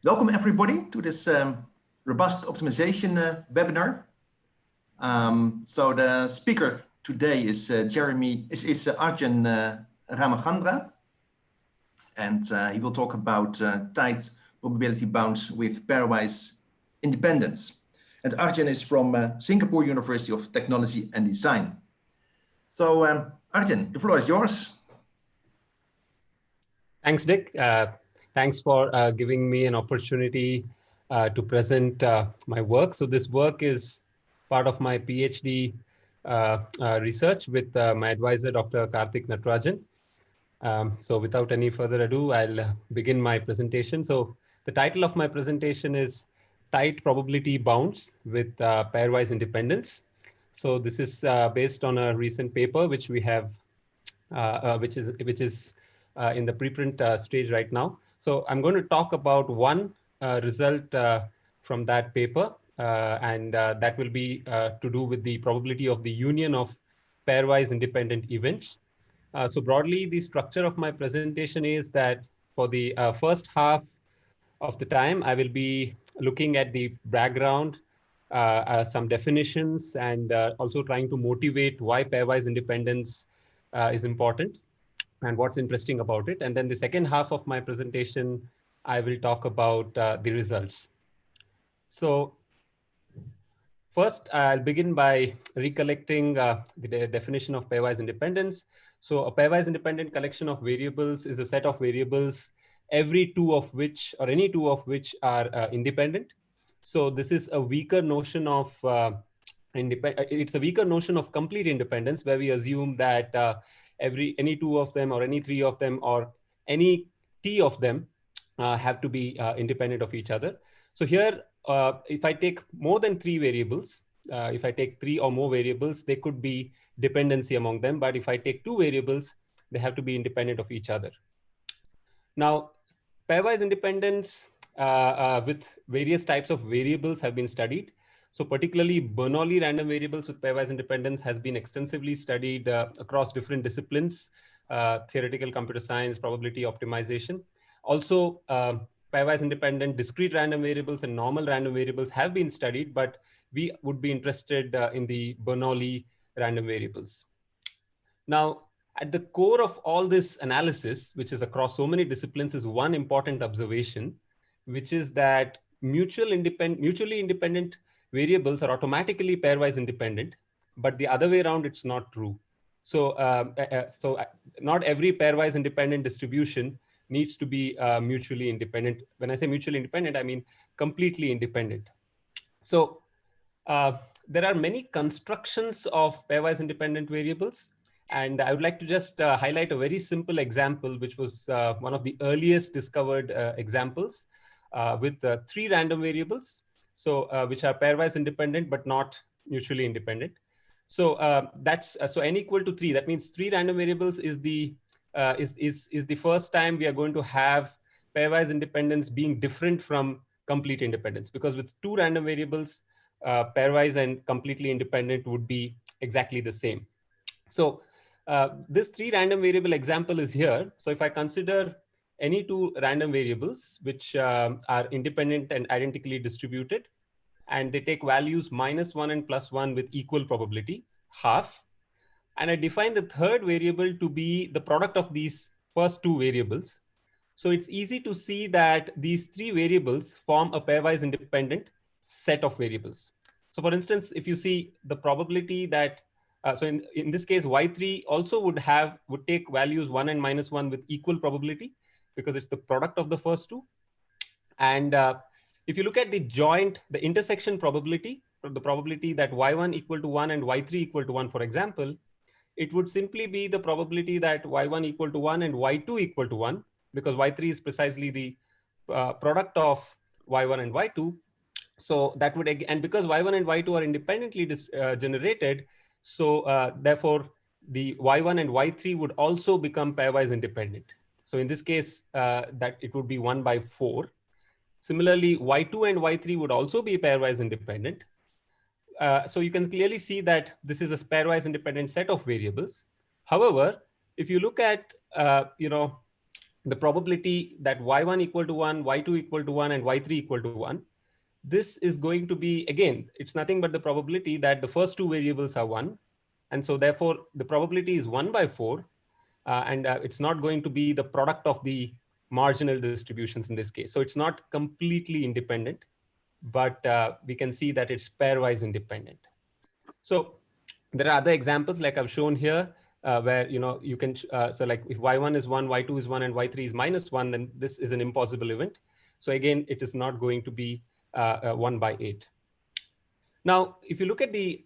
Welcome everybody to this robust optimization webinar. So the speaker today is Arjun Ramachandra, and he will talk about tight probability bounds with pairwise independence. And Arjun is from Singapore University of Technology and Design. So Arjun, the floor is yours. Thanks, Dick. Thanks for giving me an opportunity to present my work. So this work is part of my PhD research with my advisor, Dr. Karthik Natarajan. So without any further ado, I'll begin my presentation. So the title of my presentation is Tight Probability Bounds with Pairwise Independence. So this is based on a recent paper which we have, which is in the preprint stage right now. So I'm going to talk about one result from that paper, and that will be to do with the probability of the union of pairwise independent events. So broadly, the structure of my presentation is that for the first half of the time, I will be looking at the background, some definitions, and also trying to motivate why pairwise independence is important and what's interesting about it. And then the second half of my presentation, I will talk about the results. So first, I'll begin by recollecting the definition of pairwise independence. So a pairwise independent collection of variables is a set of variables, every two of which, or any two of which are independent. So this is a weaker notion of it's a weaker notion of complete independence, where we assume that any two of them or any three of them or any t of them have to be independent of each other. So here, if I take more than three variables, if I take three or more variables, there could be dependency among them. But if I take two variables, they have to be independent of each other. Now, pairwise independence with various types of variables have been studied. So particularly Bernoulli random variables with pairwise independence has been extensively studied across different disciplines, theoretical computer science, probability optimization. Also, pairwise independent discrete random variables and normal random variables have been studied, but we would be interested in the Bernoulli random variables. Now, at the core of all this analysis, which is across so many disciplines, is one important observation, which is that mutually independent variables are automatically pairwise independent, but the other way around, it's not true. So, not every pairwise independent distribution needs to be mutually independent. When I say mutually independent, I mean completely independent. So there are many constructions of pairwise independent variables. And I would like to just highlight a very simple example, which was one of the earliest discovered examples with three random variables, so which are pairwise independent but not mutually independent. So that's so n equal to 3. That means three random variables is the first time we are going to have pairwise independence being different from complete independence, because with two random variables, pairwise and completely independent would be exactly the same. So this three random variable example is here. So if I consider any two random variables which are independent and identically distributed, and they take values -1 and +1 with equal probability, half, and I define the third variable to be the product of these first two variables. So it's easy to see that these three variables form a pairwise independent set of variables. So for instance, if you see the probability that so in this case, Y3 also would take values 1 and -1 with equal probability, because it's the product of the first two. And if you look at the intersection probability, the probability that Y1 equal to 1 and Y3 equal to 1, for example, it would simply be the probability that Y1 equal to 1 and Y2 equal to 1, because Y3 is precisely the product of Y1 and Y2. So that would, and because Y1 and Y2 are independently generated, so therefore the Y1 and Y3 would also become pairwise independent. So in this case, that it would be 1/4. Similarly, Y2 and Y3 would also be pairwise independent. So you can clearly see that this is a pairwise independent set of variables. However, if you look at the probability that y1 equal to 1, y2 equal to 1, and y3 equal to 1, this is going to be, again, it's nothing but the probability that the first two variables are 1. And so therefore, the probability is 1 by 4. And it's not going to be the product of the marginal distributions in this case. So it's not completely independent, but we can see that it's pairwise independent. So there are other examples like I've shown here, where you can so like if y1 is 1, y2 is 1, and y3 is -1, then this is an impossible event. So again, it is not going to be 1 by 8. Now, if you look at the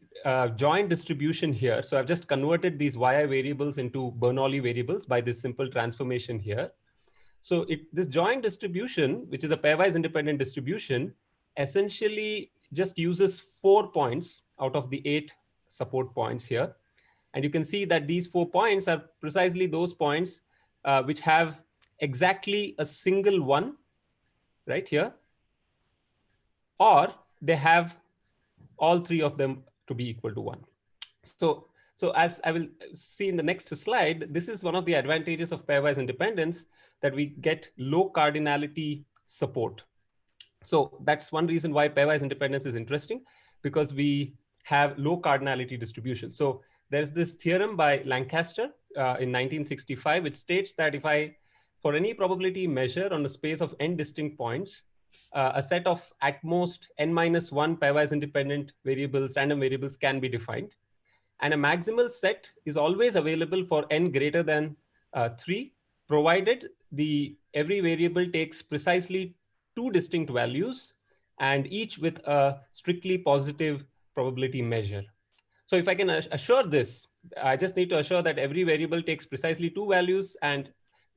joint distribution here, so I've just converted these yi variables into Bernoulli variables by this simple transformation here. So this joint distribution, which is a pairwise independent distribution, essentially just uses 4 points out of the 8 support points here. And you can see that these 4 points are precisely those points which have exactly a single 1 right here, or they have all 3 of them to be equal to 1. So as I will see in the next slide, this is one of the advantages of pairwise independence, that we get low cardinality support. So that's one reason why pairwise independence is interesting, because we have low cardinality distribution. So there's this theorem by Lancaster in 1965, which states that if for any probability measure on a space of n distinct points, a set of at most n-1 pairwise independent variables, random variables, can be defined. And a maximal set is always available for n greater than 3, provided every variable takes precisely 2 distinct values, and each with a strictly positive probability measure. So if I can assure this, I just need to assure that every variable takes precisely 2 values and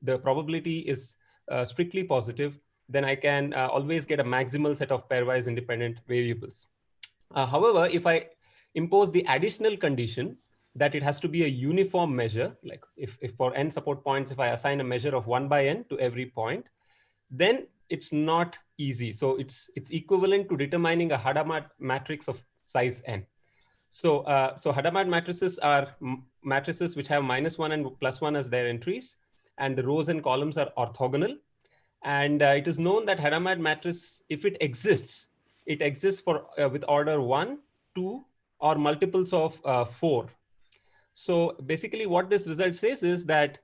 the probability is strictly positive, then I can always get a maximal set of pairwise independent variables. However, if I impose the additional condition that it has to be a uniform measure, like if for n support points, if I assign a measure of 1 by n to every point, then it's not easy. So it's equivalent to determining a Hadamard matrix of size n. So Hadamard matrices are matrices which have -1 and +1 as their entries, and the rows and columns are orthogonal. And it is known that Hadamard matrix, if it exists for with order 1, 2, or multiples of 4. So basically what this result says is that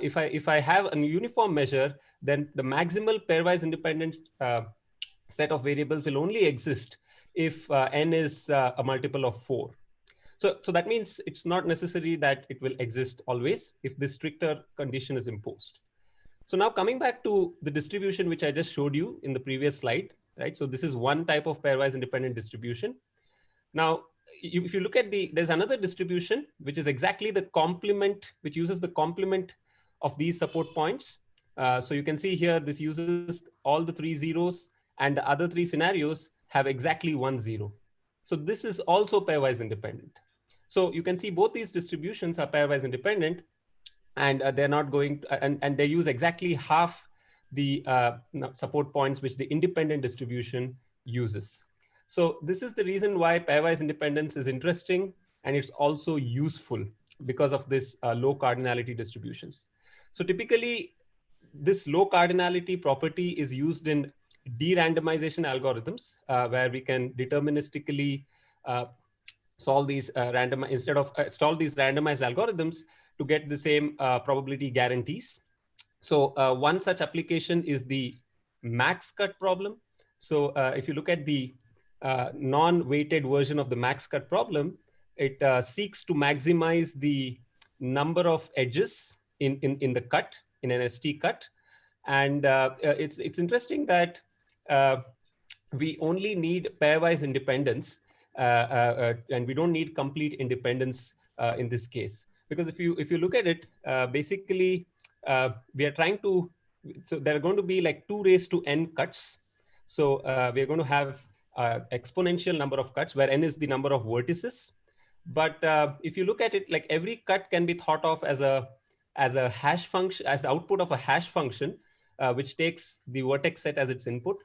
if I have a uniform measure, then the maximal pairwise independent set of variables will only exist if n is a multiple of 4. So that means it's not necessary that it will exist always if this stricter condition is imposed. So now coming back to the distribution which I just showed you in the previous slide, right? So this is one type of pairwise independent distribution. Now, if you look at there's another distribution which is exactly the complement, which uses the complement of these support points. So you can see here, this uses all the 3 zeros, and the other 3 scenarios have exactly 1 0. So this is also pairwise independent. So you can see both these distributions are pairwise independent, and they're not going to, and they use exactly half the support points which the independent distribution uses. So this is the reason why pairwise independence is interesting, and it's also useful because of this low cardinality distributions. So typically, this low cardinality property is used in de-randomization algorithms, where we can deterministically solve these install these randomized algorithms to get the same probability guarantees. So one such application is the max cut problem. So if you look at the non-weighted version of the max cut problem, it seeks to maximize the number of edges in the cut, in an ST cut. And it's interesting that we only need pairwise independence, and we don't need complete independence in this case. Because if you look at it, basically, we are trying to, so there are going to be like 2 raised to n cuts. So we are going to have exponential number of cuts, where n is the number of vertices. But if you look at it, like every cut can be thought of as a hash function, as the output of a hash function, which takes the vertex set as its input.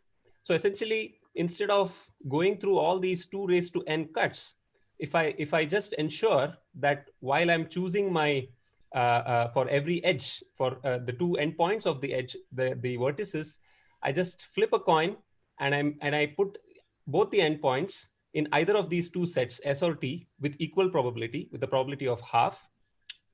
So essentially, instead of going through all these 2 raised to n cuts, if I just ensure that while I'm choosing my for every edge, for the two endpoints of the edge, the vertices, I just flip a coin and I put both the endpoints in either of these two sets, S or T, with equal probability, with the probability of half.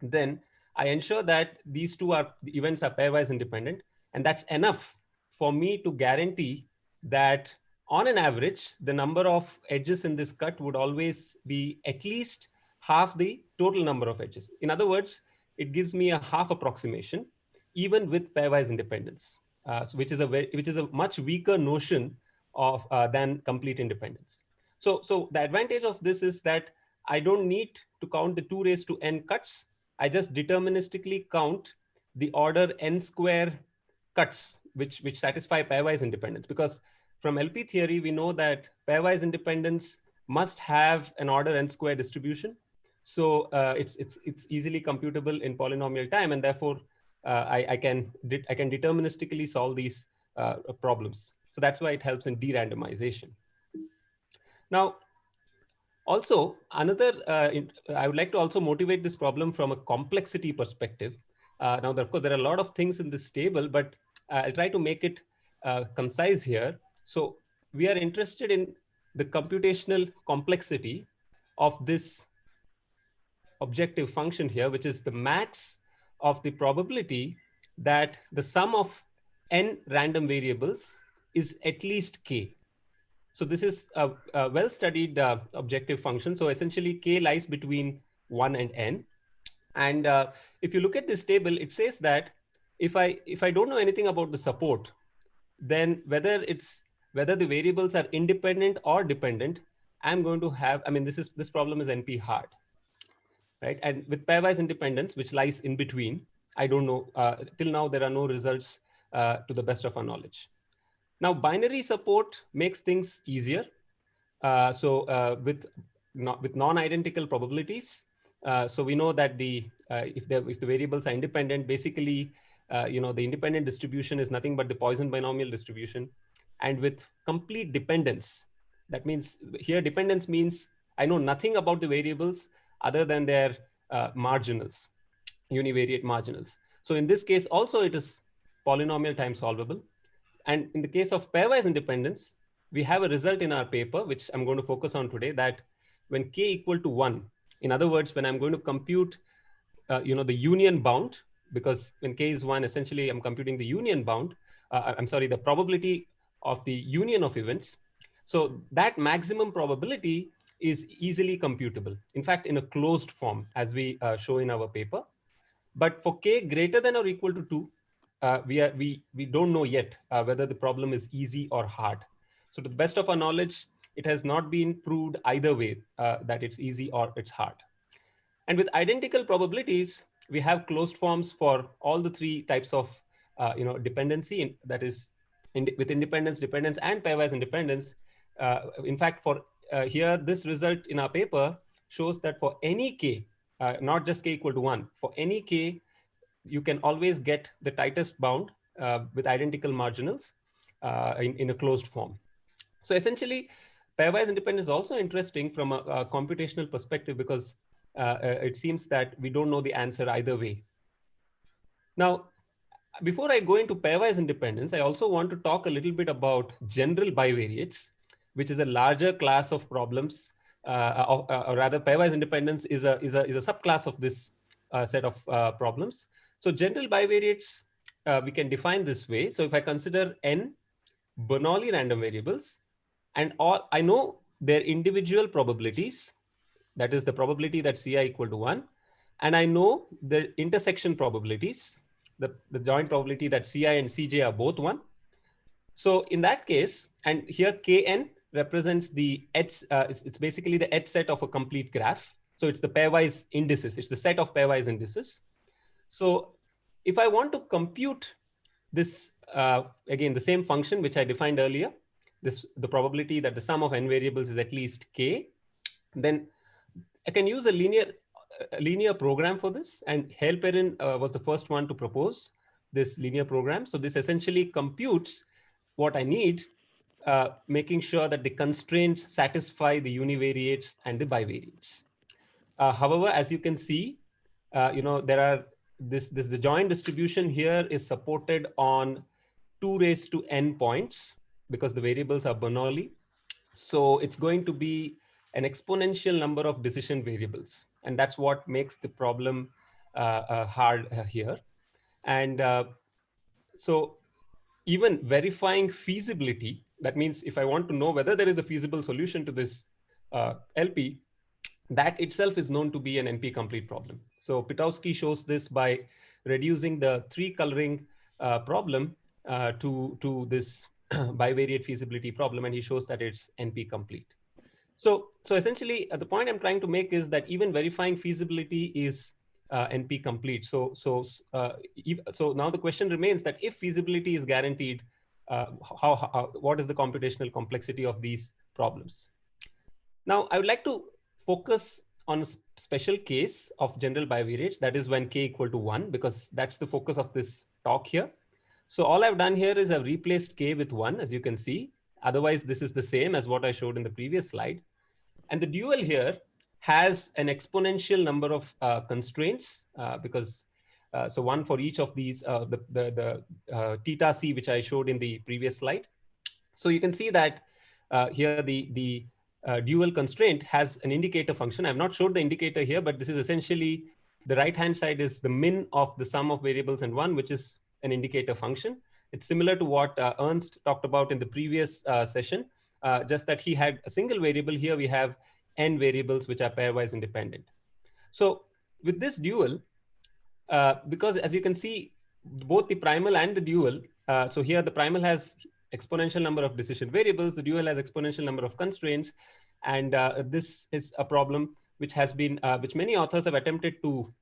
Then I ensure that these two the events are pairwise independent, and that's enough for me to guarantee that on an average, the number of edges in this cut would always be at least half the total number of edges. In other words, it gives me a half approximation, even with pairwise independence, which is a much weaker notion of than complete independence. So the advantage of this is that I don't need to count the 2 raised to n cuts. I just deterministically count the order n square cuts, which satisfy pairwise independence. Because from LP theory, we know that pairwise independence must have an order n square distribution. So it's easily computable in polynomial time, and therefore I can deterministically solve these problems. So that's why it helps in de-randomization. Now, also, another, I would like to also motivate this problem from a complexity perspective. Now, of course, there are a lot of things in this table, but I'll try to make it concise here. So we are interested in the computational complexity of this objective function here, which is the max of the probability that the sum of n random variables is at least k. So this is a well-studied objective function. So essentially, k lies between 1 and n. And if you look at this table, it says that if I don't know anything about the support, then whether the variables are independent or dependent, I'm going to have, I mean, this problem is NP hard, right? And with pairwise independence, which lies in between, I don't know. Till now, there are no results to the best of our knowledge. Now, binary support makes things easier. With non-identical probabilities, so we know that if the variables are independent, basically, the independent distribution is nothing but the Poisson binomial distribution. And with complete dependence, that means here dependence means I know nothing about the variables other than their marginals, univariate marginals. So in this case, also it is polynomial time solvable. And in the case of pairwise independence, we have a result in our paper, which I'm going to focus on today, that when k equal to 1, in other words, when I'm going to compute the union bound, because when k is 1, essentially I'm computing the union bound, the probability of the union of events. So that maximum probability is easily computable. In fact, in a closed form, as we show in our paper. But for k greater than or equal to 2, we don't know yet whether the problem is easy or hard. So to the best of our knowledge, it has not been proved either way that it's easy or it's hard. And with identical probabilities, we have closed forms for all the three types of dependency, that is with independence, dependence, and pairwise independence. In fact, for here, this result in our paper shows that for any k, not just k equal to 1, for any k, you can always get the tightest bound with identical marginals in a closed form. So essentially, pairwise independence is also interesting from a computational perspective because it seems that we don't know the answer either way. Now, before I go into pairwise independence, I also want to talk a little bit about general bivariates, which is a larger class of problems, or rather, pairwise independence is a subclass of this set of problems. So general bivariates, we can define this way. So if I consider n Bernoulli random variables, and all I know their individual probabilities, that is the probability that Ci equal to 1, and I know the intersection probabilities, the joint probability that Ci and Cj are both 1. So in that case, and here Kn represents the edge, it's basically the edge set of a complete graph. So it's the pairwise indices, it's the set of pairwise indices. So if I want to compute this, again, the same function which I defined earlier, the probability that the sum of n variables is at least k, then I can use a linear program for this, and Halperin was the first one to propose this linear program. So this essentially computes what I need, making sure that the constraints satisfy the univariates and the bivariates. However, as you can see, there are the joint distribution here is supported on 2 raised to n points because the variables are Bernoulli. So it's going to be an exponential number of decision variables. And that's what makes the problem hard here. And so even verifying feasibility, that means if I want to know whether there is a feasible solution to this LP, that itself is known to be an NP-complete problem. So Pitowski shows this by reducing the 3-coloring problem to this bivariate feasibility problem, and he shows that it's NP-complete. So essentially, the point I'm trying to make is that even verifying feasibility is NP-complete. So now the question remains that if feasibility is guaranteed, what is the computational complexity of these problems? Now, I would like to focus on a special case of general bivariates, that is when k equal to 1, because that's the focus of this talk here. So all I've done here is I've replaced k with 1, as you can see. Otherwise, this is the same as what I showed in the previous slide. And the dual here has an exponential number of constraints because so one for each of these, the theta c, which I showed in the previous slide. So you can see that here the dual constraint has an indicator function. I've not showed the indicator here, but this is essentially the right-hand side is the min of the sum of variables and 1, which is an indicator function. It's similar to what Ernst talked about in the previous session, just that he had a single variable. Here we have n variables which are pairwise independent. So with this dual, because as you can see, both the primal and the dual, so here the primal has exponential number of decision variables, the dual has exponential number of constraints, and this is a problem which has been, which many authors have attempted to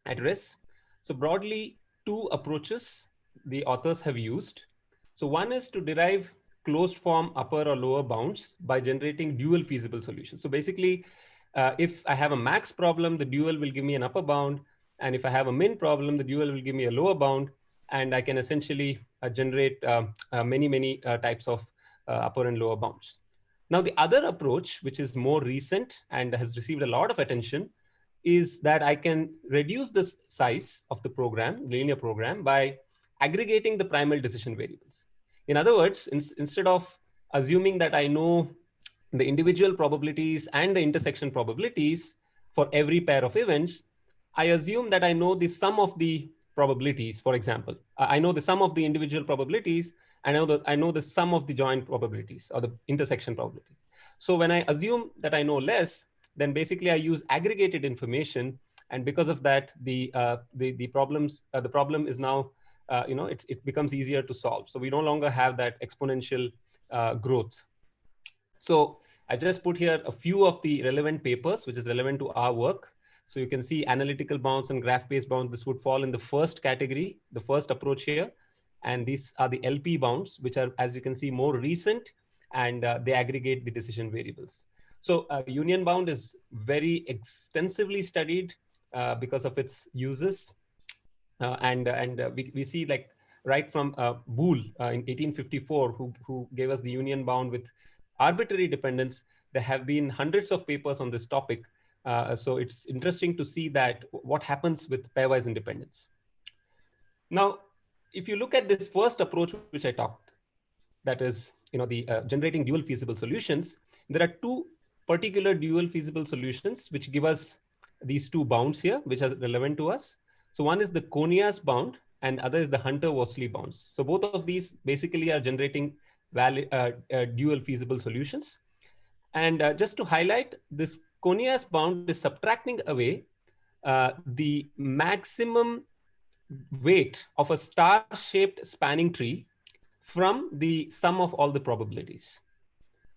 address. So broadly, 2 approaches the authors have used. So one is to derive closed form upper or lower bounds by generating dual feasible solutions. So basically, if I have a max problem, the dual will give me an upper bound. And if I have a min problem, the dual will give me a lower bound. And I can essentially generate many types of upper and lower bounds. Now, the other approach, which is more recent and has received a lot of attention, is that I can reduce the size of the program, linear program, by aggregating the primal decision variables. In other words, instead of assuming that I know the individual probabilities and the intersection probabilities for every pair of events, I assume that I know the sum of the probabilities. For example, I know the sum of the individual probabilities, and I know the sum of the joint probabilities or the intersection probabilities. So when I assume that I know less, then basically I use aggregated information, and because of that, the problem is now it becomes easier to solve. So we no longer have that exponential growth. So I just put here a few of the relevant papers, which is relevant to our work. So you can see analytical bounds and graph-based bounds. This would fall in the first category, the first approach here. And these are the LP bounds, which are, as you can see, more recent, and they aggregate the decision variables. So union bound is very extensively studied because of its uses. We see, like, right from Boole in 1854, who gave us the union bound with arbitrary dependence. There have been hundreds of papers on this topic. So it's interesting to see that what happens with pairwise independence. Now, if you look at this first approach, which I talked, that is, the generating dual feasible solutions, there are 2 particular dual feasible solutions which give us these 2 bounds here, which are relevant to us. So one is the Conias bound, and other is the Hunter-Worsley bounds. So both of these basically are generating valid dual feasible solutions. And just to highlight, this Conias bound is subtracting away the maximum weight of a star-shaped spanning tree from the sum of all the probabilities.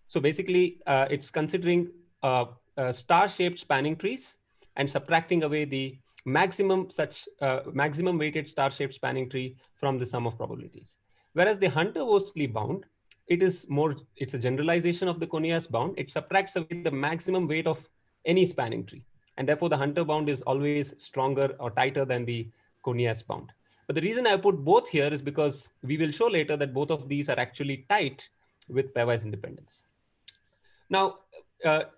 So basically, it's considering star-shaped spanning trees and subtracting away the maximum weighted star-shaped spanning tree from the sum of probabilities. Whereas the Hunter-Worsley bound, it's a generalization of the Conias bound. It subtracts away the maximum weight of any spanning tree. And therefore, the Hunter bound is always stronger or tighter than the Conias bound. But the reason I put both here is because we will show later that both of these are actually tight with pairwise independence. Now,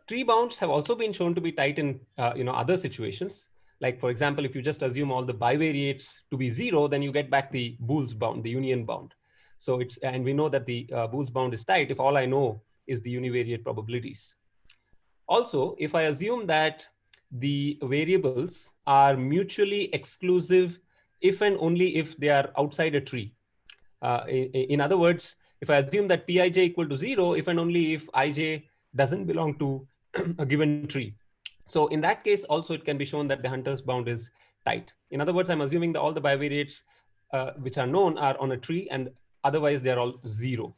tree bounds have also been shown to be tight in other situations. Like, for example, if you just assume all the bivariates to be 0, then you get back the Boole's bound, the union bound. So it's, and we know that the Boole's bound is tight if all I know is the univariate probabilities. Also, if I assume that the variables are mutually exclusive if and only if they are outside a tree. In other words, if I assume that Pij equal to 0, if and only if Ij doesn't belong to a given tree. So in that case, also it can be shown that the Hunter's bound is tight. In other words, I'm assuming that all the bivariates which are known are on a tree, and otherwise they're all 0.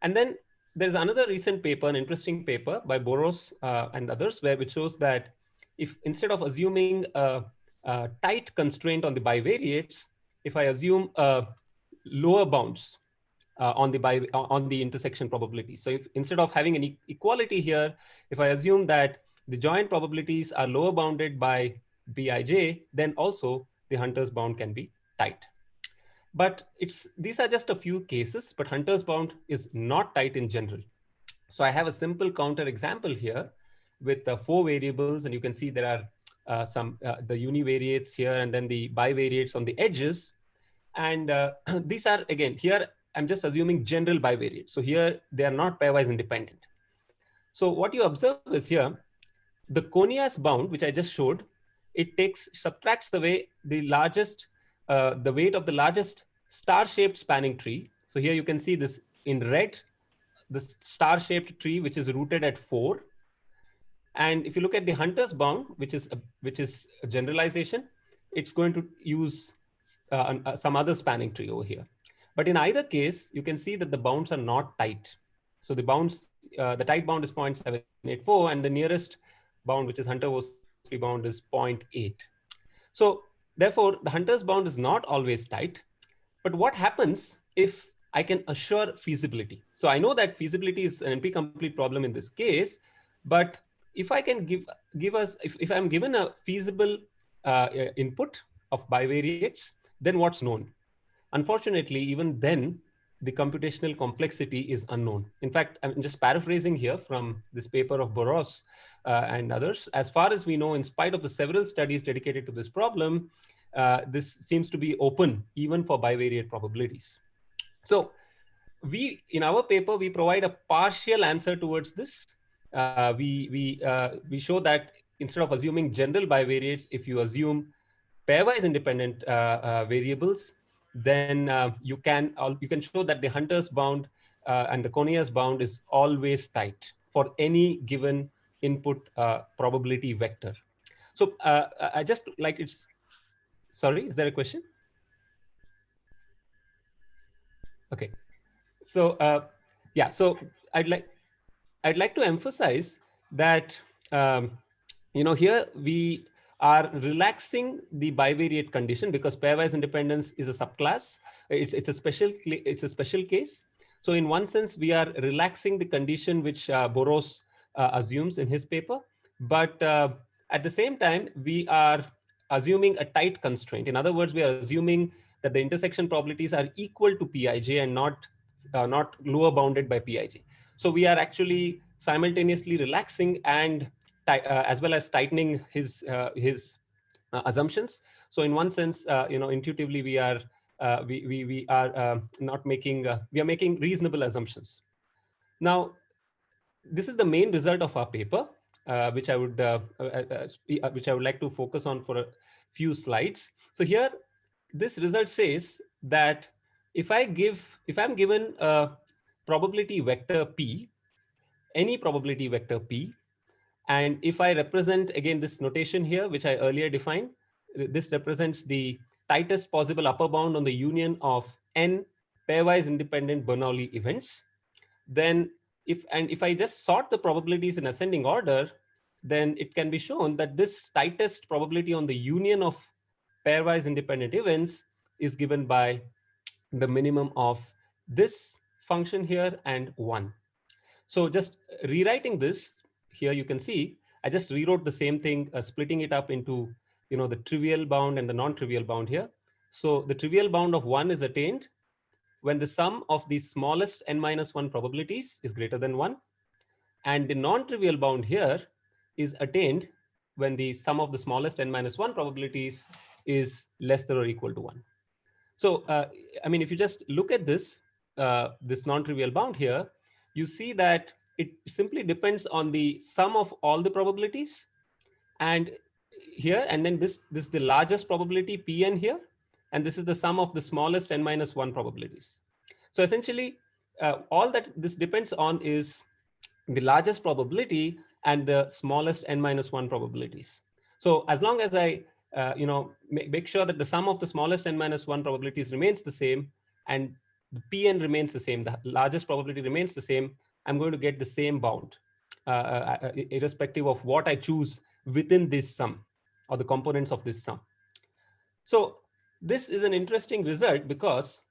And then there's another recent paper, an interesting paper by Boros and others, which shows that if instead of assuming a tight constraint on the bivariates, if I assume lower bounds on the intersection probability. So if instead of having an equality here, if I assume that the joint probabilities are lower bounded by Bij, then also the Hunter's bound can be tight. But these are just a few cases, but Hunter's bound is not tight in general. So I have a simple counter example here with 4 variables, and you can see there are the univariates here and then the bivariates on the edges. And these are, again, here I'm just assuming general bivariates. So here they are not pairwise independent. So what you observe is here, the Conias bound, which I just showed, it subtracts away the largest, the weight of the largest star-shaped spanning tree. So here you can see this in red, the star-shaped tree, which is rooted at 4. And if you look at the Hunter's bound, which is a generalization, it's going to use some other spanning tree over here. But in either case, you can see that the bounds are not tight. So the bounds, the tight bound is 0.784, and the nearest bound, which is Hunter-Worsely bound, is 0.8. So therefore, the Hunter's bound is not always tight. But what happens if I can assure feasibility? So I know that feasibility is an NP-complete problem in this case, but if I can give us, if I'm given a feasible input of bivariates, then what's known? Unfortunately, even then, the computational complexity is unknown. In fact, I'm just paraphrasing here from this paper of Boros and others. As far as we know, in spite of the several studies dedicated to this problem, this seems to be open even for bivariate probabilities. So in our paper, we provide a partial answer towards this. We show that instead of assuming general bivariates, if you assume pairwise independent variables, then you can show that the Hunter's bound and the Conias bound is always tight for any given input probability vector. So I just like sorry, is there a question? Okay. So yeah, so I'd like to emphasize that here we are relaxing the bivariate condition because pairwise independence is a subclass. It's a special case. So in one sense, we are relaxing the condition which Boros assumes in his paper, but at the same time, we are assuming a tight constraint. In other words, we are assuming that the intersection probabilities are equal to Pij and not lower bounded by Pij. So we are actually simultaneously relaxing and as well as tightening his assumptions. So in one sense, intuitively we are not making we are making reasonable assumptions. Now, this is the main result of our paper, which I would like to focus on for a few slides. So here, this result says that if I'm given a probability vector P, any probability vector P, and if I represent again this notation here, which I earlier defined, this represents the tightest possible upper bound on the union of n pairwise independent Bernoulli events, then if I just sort the probabilities in ascending order, then it can be shown that this tightest probability on the union of pairwise independent events is given by the minimum of this function here and 1. So just rewriting this here, you can see I just rewrote the same thing, splitting it up into the trivial bound and the non-trivial bound here. So the trivial bound of 1 is attained when the sum of the smallest n-1 probabilities is greater than 1. And the non-trivial bound here is attained when the sum of the smallest n minus 1 probabilities is less than or equal to 1. So, I mean, if you just look at this non-trivial bound here, you see that it simply depends on the sum of all the probabilities, and here, and then this is the largest probability Pn here, and this is the sum of the smallest n minus 1 probabilities. So essentially, all that this depends on is the largest probability and the smallest n minus 1 probabilities. So as long as I make sure that the sum of the smallest n minus 1 probabilities remains the same and the Pn remains the same, the largest probability remains the same, I'm going to get the same bound, irrespective of what I choose within this sum or the components of this sum. So this is an interesting result because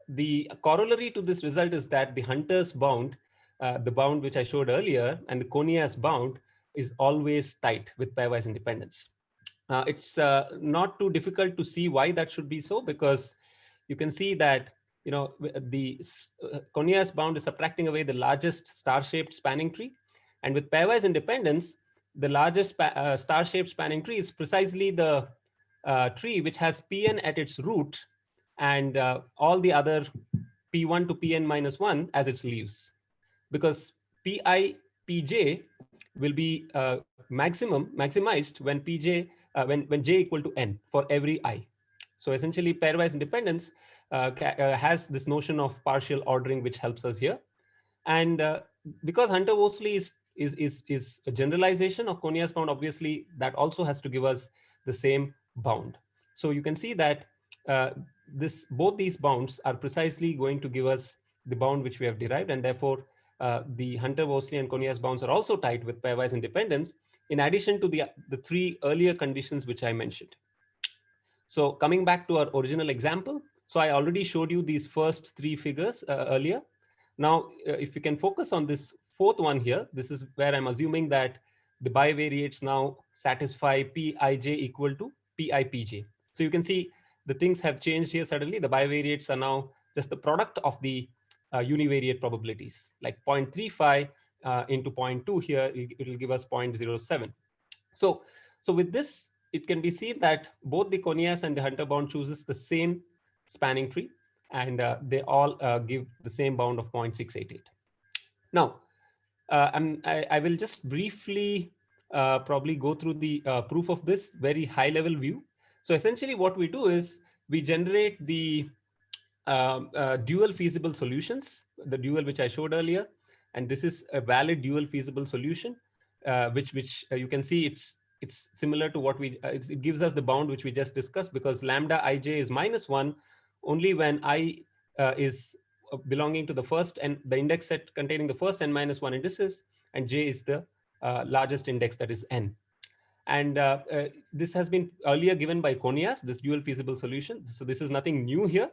the corollary to this result is that the Hunter's bound, the bound which I showed earlier, and the Conias bound is always tight with pairwise independence. It's not too difficult to see why that should be so, because you can see that the Conias bound is subtracting away the largest star-shaped spanning tree, and with pairwise independence, the largest star-shaped spanning tree is precisely the tree which has Pn at its root and all the other P1 to Pn minus 1 as its leaves, because Pi Pj will be maximized when Pj when j equal to n for every I. So essentially, pairwise independence has this notion of partial ordering, which helps us here. And because Hunter-Wosley is a generalization of Conias bound, obviously that also has to give us the same bound. So you can see that both these bounds are precisely going to give us the bound which we have derived, and therefore the Hunter-Wosley and Conias bounds are also tight with pairwise independence, in addition to the three earlier conditions which I mentioned. So coming back to our original example, so I already showed you these first three figures earlier. Now, if you can focus on this fourth one here, this is where I'm assuming that the bivariates now satisfy Pij equal to Pipj. So you can see the things have changed here suddenly. The bivariates are now just the product of the univariate probabilities, like 0.35 into 0.2 here, it will give us 0.07. So with this, it can be seen that both the Conias and the Hunter bound chooses the same spanning tree, and they all give the same bound of 0.688. Now, I will just briefly probably go through the proof of this very high level view. So essentially what we do is we generate the dual feasible solutions, the dual which I showed earlier, and this is a valid dual feasible solution, which you can see it's similar to what it gives us the bound which we just discussed, because lambda ij is -1 only when I is belonging to the first and the index set containing the first n minus 1 indices, and j is the largest index, that is n. And this has been earlier given by Conias, this dual feasible solution. So this is nothing new here,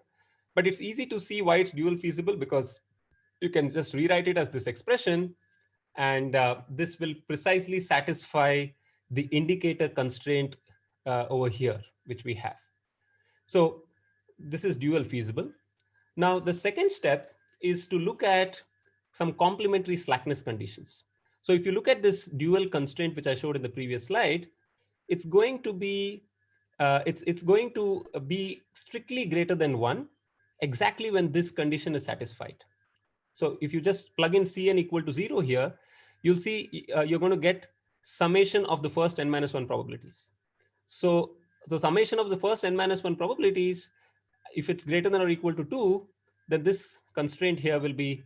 but it's easy to see why it's dual feasible, because you can just rewrite it as this expression, and this will precisely satisfy the indicator constraint over here, which we have. So this is dual feasible. Now, the second step is to look at some complementary slackness conditions. So if you look at this dual constraint, which I showed in the previous slide, it's going to be strictly greater than 1 exactly when this condition is satisfied. So if you just plug in Cn equal to 0 here, you'll see you're going to get summation of the first n minus 1 probabilities. So summation of the first n minus 1 probabilities, if it's greater than or equal to 2, then this constraint here will be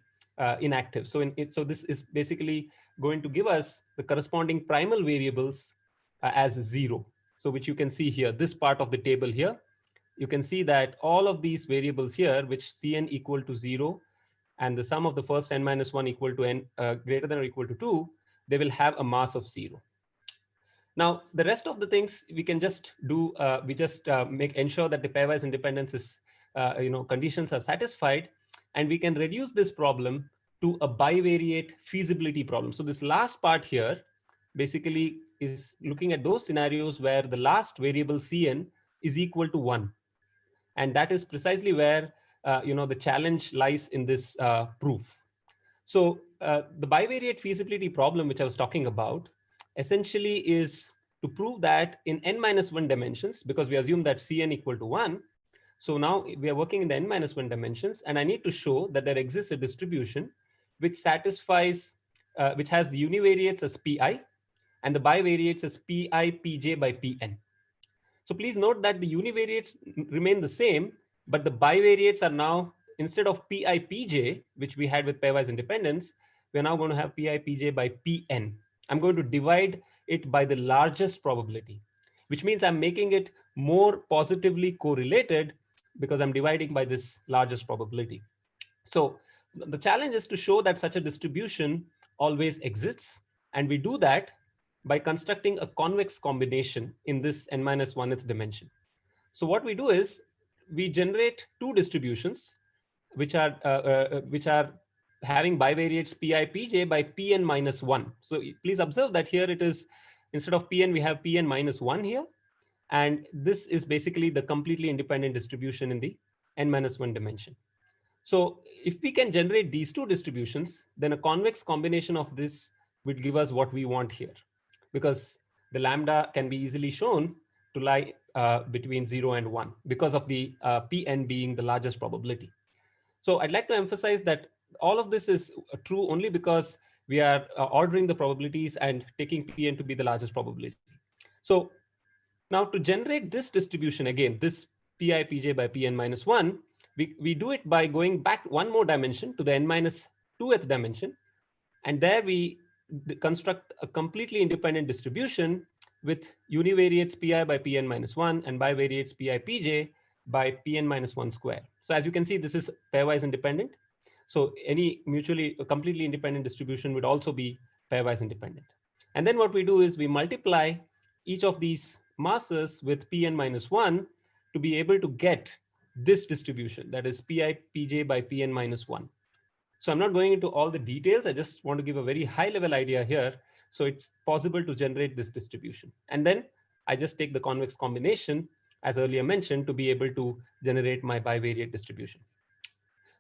inactive. So this is basically going to give us the corresponding primal variables as 0. So which you can see here, this part of the table here, you can see that all of these variables here, which Cn equal to 0, and the sum of the first n minus 1 equal to n greater than or equal to 2, they will have a mass of 0. Now, the rest of the things we can just do, we just ensure that the pairwise independence is, conditions are satisfied, and we can reduce this problem to a bivariate feasibility problem. So this last part here basically is looking at those scenarios where the last variable Cn is equal to 1. And that is precisely where the challenge lies in this proof. So the bivariate feasibility problem, which I was talking about, essentially is to to prove that in n-1 dimensions, because we assume that Cn equal to 1. So now we are working in the n-1 dimensions, and I need to show that there exists a distribution which satisfies, which has the univariates as pi and the bivariates as pi pj by pn. So please note that the univariates remain the same, but the bivariates are now, instead of pi pj, which we had with pairwise independence, we're now going to have pi pj by pn. I'm going to divide it by the largest probability, which means I'm making it more positively correlated because I'm dividing by this largest probability. So the challenge is to show that such a distribution always exists. And we do that by constructing a convex combination in this n-1th dimension. So what we do is we generate two distributions which are having bivariates pi pj by pn minus 1. So please observe that here it is, instead of pn we have pn minus 1 here, and this is basically the completely independent distribution in the n-1 dimension. So if we can generate these two distributions, then a convex combination of this would give us what we want here, because the lambda can be easily shown to lie between 0 and 1 because of the pn being the largest probability. So I'd like to emphasize that all of this is true only because we are ordering the probabilities and taking pn to be the largest probability. So now to generate this distribution, again, this pi pj by pn minus 1, we do it by going back one more dimension to the n-2th dimension. And there we construct a completely independent distribution with univariates pi by pn minus 1 and bivariates pi pj by pn minus 1 square. So as you can see, this is pairwise independent. So any completely independent distribution would also be pairwise independent. And then what we do is we multiply each of these masses with pn minus 1 to be able to get this distribution, that is pi pj by pn minus 1. So I'm not going into all the details. I just want to give a very high level idea here. So it's possible to generate this distribution. And then I just take the convex combination, as earlier mentioned, to be able to generate my bivariate distribution.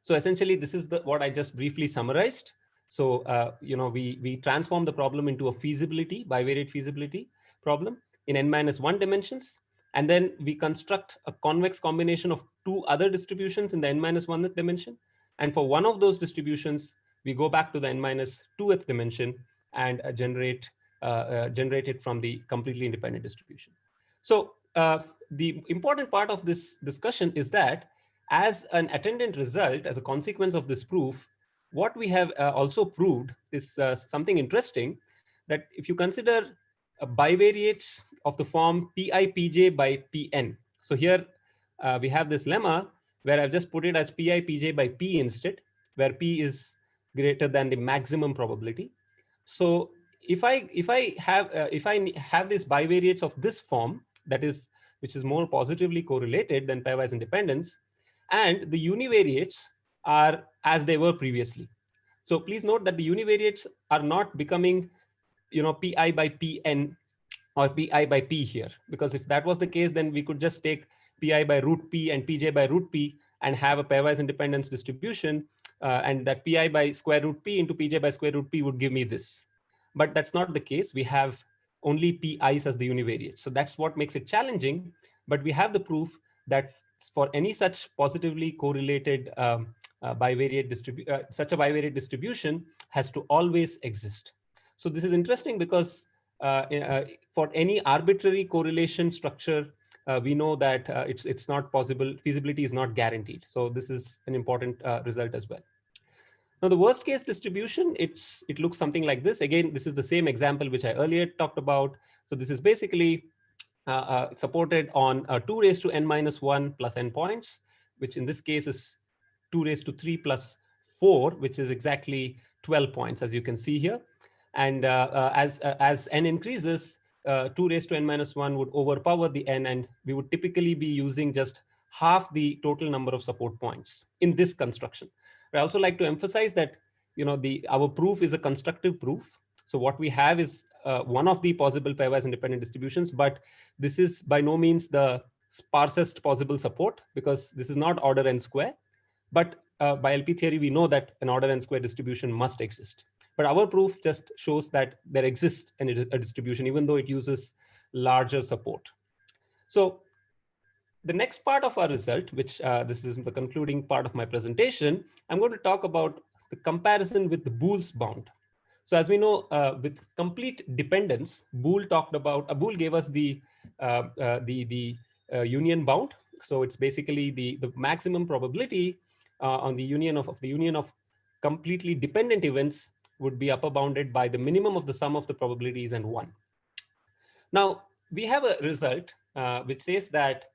So essentially, this is what I just briefly summarized. So we transform the problem into a bivariate feasibility problem in n-1 dimensions. And then we construct a convex combination of two other distributions in the n-1th dimension. And for one of those distributions, we go back to the n-2th dimension and generate it from the completely independent distribution. So the important part of this discussion is that as an attendant result, as a consequence of this proof, what we have also proved is something interesting, that if you consider bivariates of the form pi pj by pn. So here we have this lemma where I've just put it as pi pj by p instead, where p is greater than the maximum probability. So if I have these bivariates of this form, which is more positively correlated than pairwise independence, and the univariates are as they were previously. So please note that the univariates are not becoming pi by pn or pi by p here, because if that was the case, then we could just take pi by root p and pj by root p and have a pairwise independence distribution, and that pi by square root p into pj by square root p would give me this. But that's not the case. We have only pi's as the univariate. So that's what makes it challenging. But we have the proof that for any such positively correlated such a bivariate distribution has to always exist. So this is interesting because for any arbitrary correlation structure, we know that it's not possible. Feasibility is not guaranteed. So this is an important result as well. Now, the worst case distribution, it looks something like this. Again, this is the same example which I earlier talked about. So this is basically supported on 2 raised to n minus 1 plus n points, which in this case is 2 raised to 3 plus 4, which is exactly 12 points, as you can see here. And as n increases, 2 raised to n minus 1 would overpower the n, and we would typically be using just half the total number of support points in this construction. I also like to emphasize that our proof is a constructive proof. So what we have is one of the possible pairwise independent distributions, but this is by no means the sparsest possible support, because this is not order n square. But by LP theory, we know that an order n square distribution must exist. But our proof just shows that there exists a distribution, even though it uses larger support. So the next part of our result, which this is the concluding part of my presentation, I'm going to talk about the comparison with the Boole's bound. So as we know, with complete dependence, Boole gave us the union bound. So it's basically the maximum probability on the union of completely dependent events would be upper bounded by the minimum of the sum of the probabilities and 1. Now we have a result which says that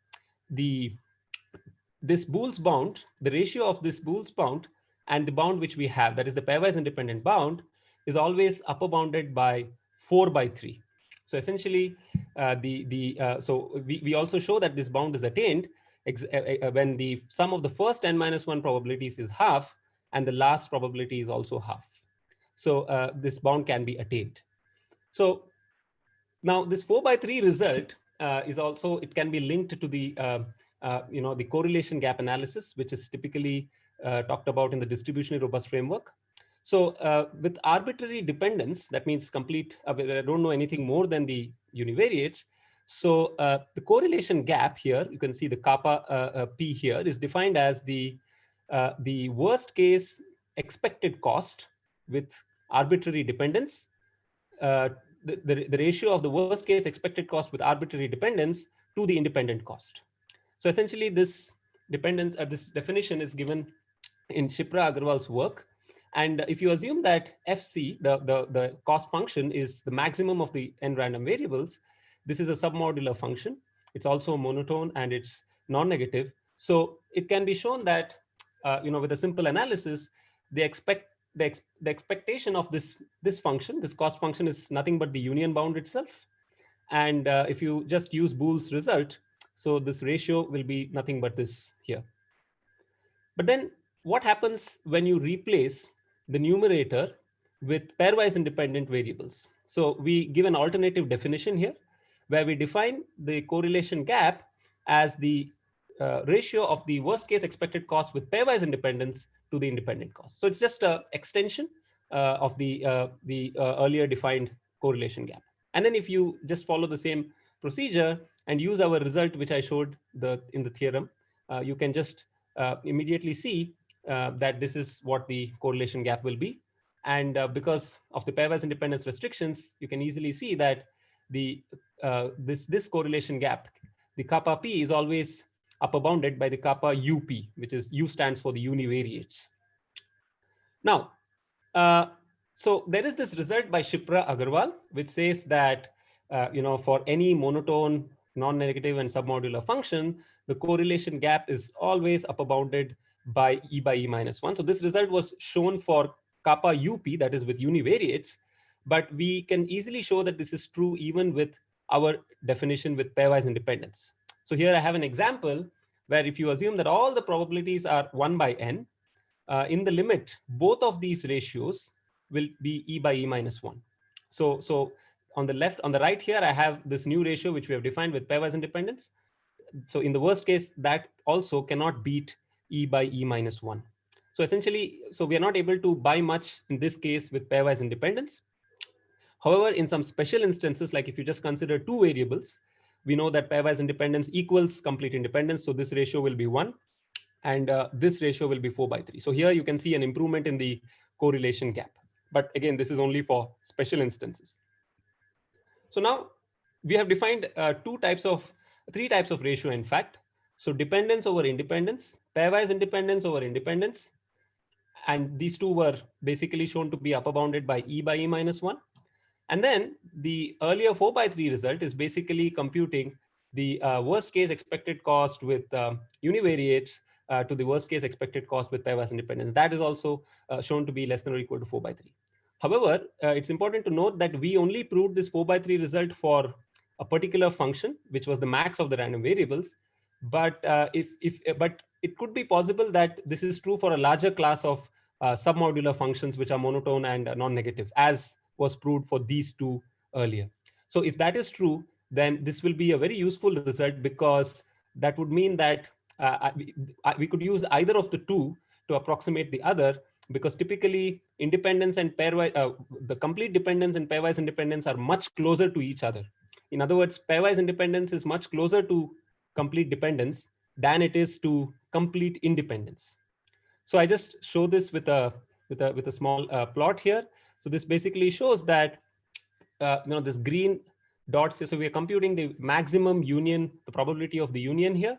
this Boole's bound, the ratio of this Boole's bound and the bound which we have, that is the pairwise independent bound, is always upper bounded by 4/3. So essentially, so we also show that this bound is attained when the sum of the first n-1 probabilities is half and the last probability is also half. So this bound can be attained. So now this 4/3 result is also, it can be linked to the the correlation gap analysis, which is typically talked about in the distributionally robust framework. So with arbitrary dependence, that means complete, I don't know anything more than the univariates. So the correlation gap here, you can see the kappa p here is defined as the worst case expected cost with arbitrary dependence, the ratio of the worst case expected cost with arbitrary dependence to the independent cost. So essentially this dependence, this definition is given in Shipra Agarwal's work. And if you assume that FC, the cost function, is the maximum of the n random variables, this is a submodular function. It's also monotone and it's non-negative. So it can be shown that, with a simple analysis, the expectation of this function, this cost function, is nothing but the union bound itself. And if you just use Boole's result, so this ratio will be nothing but this here. But then what happens when you replace the numerator with pairwise independent variables? So we give an alternative definition here where we define the correlation gap as the ratio of the worst case expected cost with pairwise independence to the independent cost. So it's just an extension of the earlier defined correlation gap. And then if you just follow the same procedure and use our result, which I showed in the theorem, you can just immediately see that this is what the correlation gap will be. And because of the pairwise independence restrictions, you can easily see that this correlation gap, the kappa p, is always upper bounded by the kappa up, which is U stands for the univariates. Now, so there is this result by Shipra Agarwal, which says that for any monotone, non-negative, and submodular function, the correlation gap is always upper bounded by E minus 1. So this result was shown for kappa up, that is with univariates, but we can easily show that this is true even with our definition with pairwise independence. So here I have an example where if you assume that all the probabilities are 1 by n, in the limit, both of these ratios will be E minus 1. So on the right here, I have this new ratio which we have defined with pairwise independence. So in the worst case, that also cannot beat E minus 1. So essentially, so we are not able to buy much in this case with pairwise independence. However, in some special instances, like if you just consider two variables, we know that pairwise independence equals complete independence. So this ratio will be 1. And this ratio will be 4/3. So here you can see an improvement in the correlation gap. But again, this is only for special instances. So now we have defined three types of ratio, in fact. So dependence over independence, pairwise independence over independence. And these two were basically shown to be upper bounded by E minus 1. And then the earlier 4/3 result is basically computing the worst case expected cost with univariates to the worst case expected cost with pairwise independence. That is also shown to be less than or equal to 4/3. However, it's important to note that we only proved this 4/3 result for a particular function, which was the max of the random variables. But but it could be possible that this is true for a larger class of submodular functions which are monotone and non-negative, as was proved for these two earlier. So if that is true, then this will be a very useful result, because that would mean that we could use either of the two to approximate the other, because typically independence and pairwise, the complete dependence and pairwise independence are much closer to each other. In other words, pairwise independence is much closer to complete dependence than it is to complete independence. So I just show this with a small plot here. So this basically shows that this green dots. So we are computing the maximum union, the probability of the union here,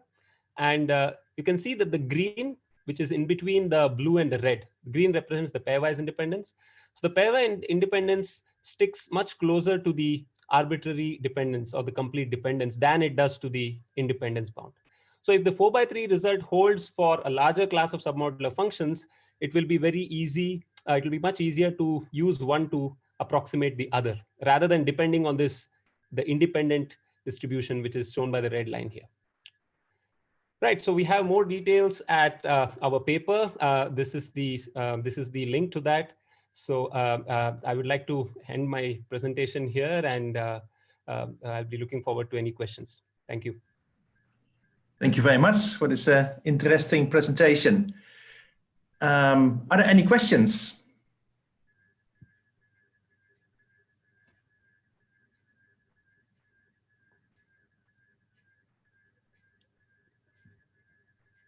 and you can see that the green, which is in between the blue and the red, green represents the pairwise independence. So the pairwise independence sticks much closer to the arbitrary dependence or the complete dependence than it does to the independence bound. So if the 4×3 result holds for a larger class of submodular functions, it will be very easy. It will be much easier to use one to approximate the other, rather than depending on the independent distribution, which is shown by the red line here. Right. So we have more details at our paper. This is the link to that. So I would like to end my presentation here, and I'll be looking forward to any questions. Thank you. Thank you very much for this interesting presentation. Are there any questions?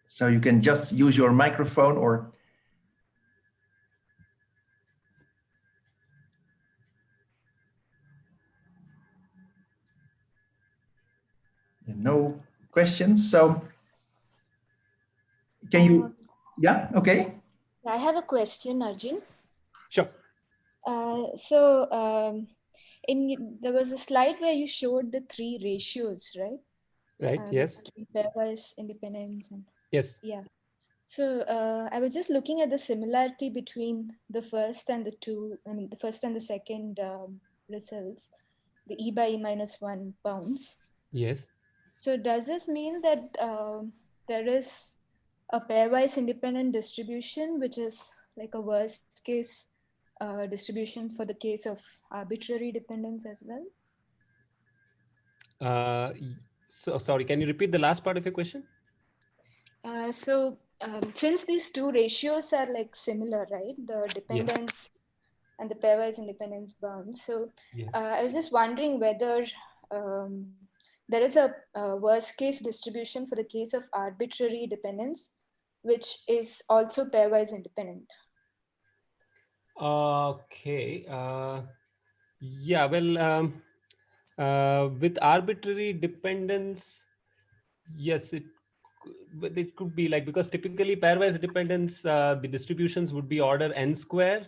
So you can just use your microphone or... No questions, so can you... Yeah, okay. I have a question, Arjun. Sure. There was a slide where you showed the 3 ratios, right? Right, yes. Pairwise independence. And, yes. Yeah. So I was just looking at the similarity between the first and the the first and the second results, the E by E minus 1 bounds. Yes. So does this mean that there is a pairwise independent distribution, which is like a worst case distribution for the case of arbitrary dependence as well? So sorry, can you repeat the last part of your question? Since these 2 ratios are like similar, right? The dependence and the pairwise independence bounds. So I was just wondering whether there is a worst case distribution for the case of arbitrary dependence, which is also pairwise independent. Okay. Yeah, well, with arbitrary dependence, yes, it could be like, because typically pairwise dependence, the distributions would be order n square,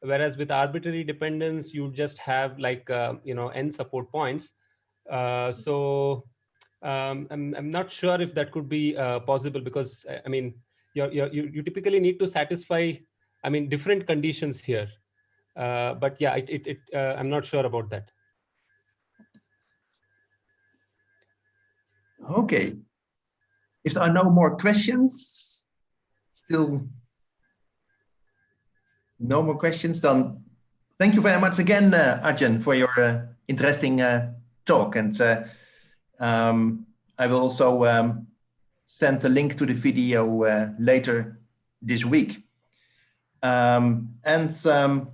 whereas with arbitrary dependence, you just have like, n support points. So I'm not sure if that could be possible, because I mean, you typically need to satisfy, I mean, different conditions here. But yeah, I'm not sure about that. Okay. If there are no more questions, still no more questions, then thank you very much again, Arjun, for your interesting talk. And I will also send a link to the video later this week.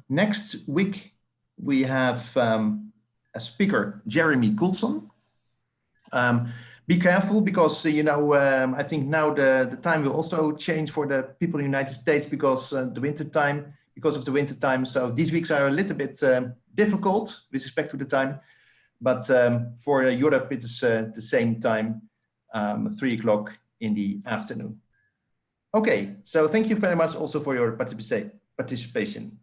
Next week, we have a speaker, Jeremy Coulson. Be careful, because I think now the time will also change for the people in the United States because of the winter time. So these weeks are a little bit difficult with respect to the time, but for Europe it is the same time, 3 o'clock in the afternoon. Okay, so thank you very much also for your participation.